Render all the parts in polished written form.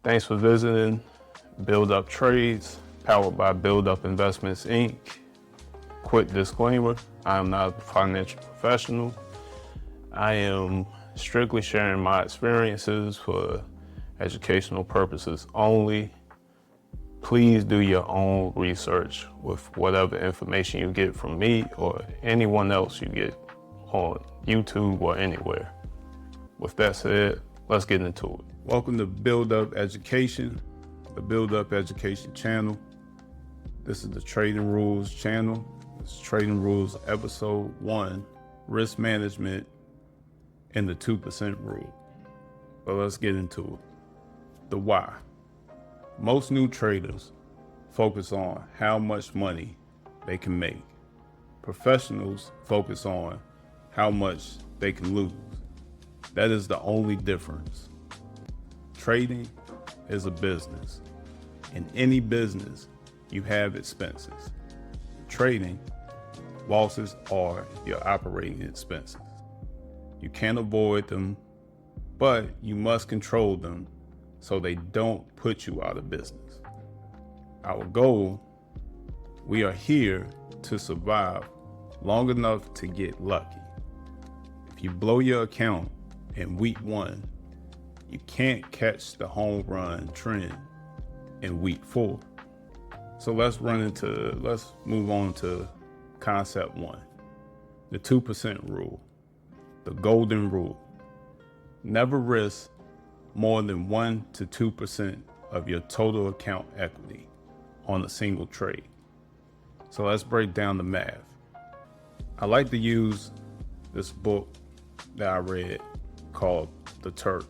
Thanks for visiting Build Up Trades, powered by Build Up Investments, Inc. Quick disclaimer, I am not a financial professional. I am strictly sharing my experiences for educational purposes only. Please do your own research with whatever information you get from me or anyone else you get on YouTube or anywhere. With that said, let's get into it. Welcome to Build Up Education, the Build Up Education channel. This is the Trading Rules channel. This is Trading Rules episode 1, Risk Management and the 2% Rule. But let's get into it. The why. Most new traders focus on how much money they can make. Professionals focus on how much they can lose. That is the only difference. Trading is a business. In any business, you have expenses. Trading, losses are your operating expenses. You can't avoid them, but you must control them so they don't put you out of business. Our goal, we are here to survive long enough to get lucky. If you blow your account in week 1, you can't catch the home run trend in week 4. So let's move on to concept 1, the 2% rule, the golden rule. Never risk more than 1 to 2% of your total account equity on a single trade. So let's break down the math. I like to use this book that I read called The Turtle.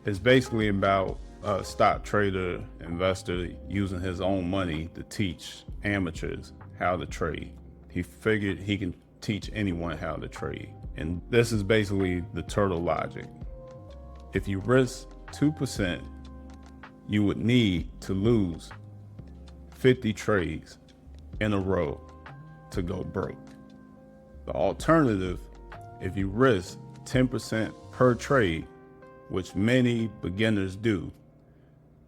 It's basically about a stock trader, investor using his own money to teach amateurs how to trade. He figured he can teach anyone how to trade. And this is basically the turtle logic. If you risk 2%, you would need to lose 50 trades in a row to go broke. The alternative, if you risk 10% per trade, which many beginners do,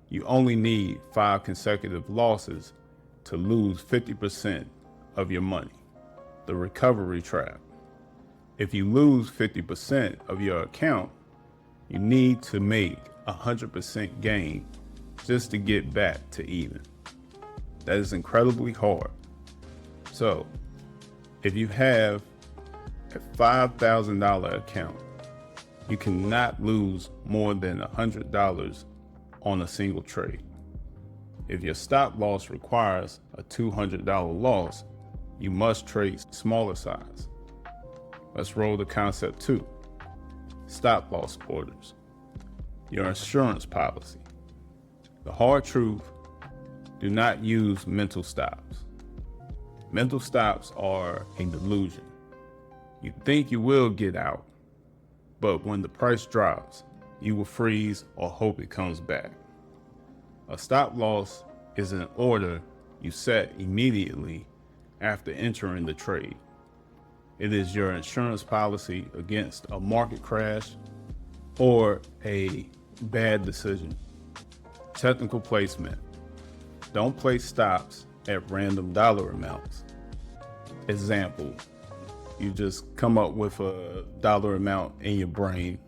you only need 5 consecutive losses to lose 50% of your money. The recovery trap. If you lose 50% of your account, you need to make 100% gain just to get back to even. That is incredibly hard. So, if you have a $5,000 account, you cannot lose more than $100 on a single trade. If your stop loss requires a $200 loss, you must trade smaller size. Let's roll to concept 2, stop loss orders, your insurance policy. The hard truth, do not use mental stops. Mental stops are a delusion. You think you will get out, but when the price drops, you will freeze or hope it comes back. A stop loss is an order you set immediately after entering the trade. It is your insurance policy against a market crash or a bad decision. Technical placement. Don't place stops at random dollar amounts. Example, you just come up with a dollar amount in your brain.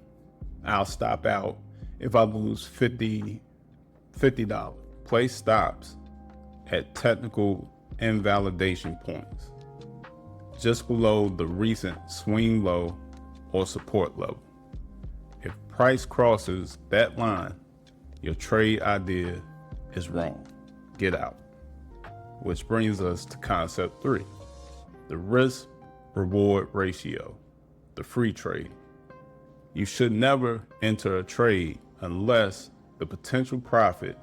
I'll stop out if I lose $50. Place stops at technical invalidation points, just below the recent swing low or support level. If price crosses that line, your trade idea is wrong. Get out. Which brings us to concept 3, the risk reward ratio, the free trade. You should never enter a trade unless the potential profit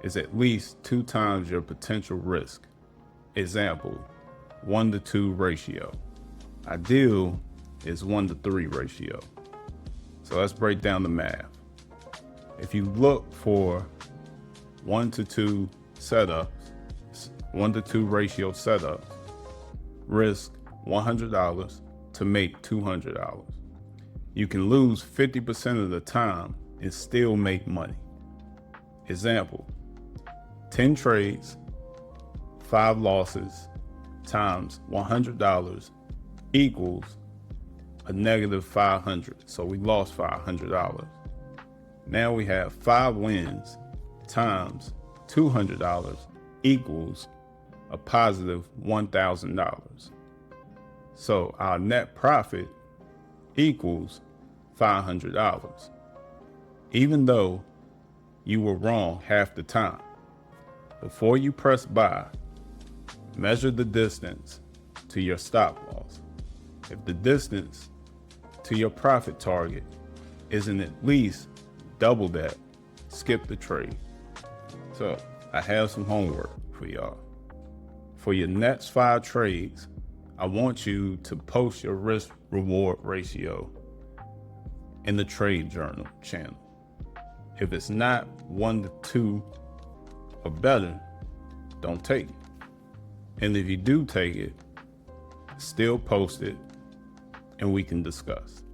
is at least 2 times your potential risk. Example, 1-to-2 ratio. Ideal is 1-to-3 ratio. So let's break down the math. If you look for 1-to-2 setups, 1-to-2 ratio setups, risk $100 to make $200. You can lose 50% of the time and still make money. Example, 10 trades, 5 losses times $100 equals a negative 500. So we lost $500. Now we have 5 wins times $200 equals a positive $1,000. So our net profit equals $500, even though you were wrong half the time. Before you press buy, measure the distance to your stop loss. If the distance to your profit target isn't at least double that, skip the trade. So I have some homework for y'all. For your next 5 trades, I want you to post your risk reward ratio in the trade journal channel. If it's not 1 to 2 or better, don't take it. And if you do take it, still post it and we can discuss.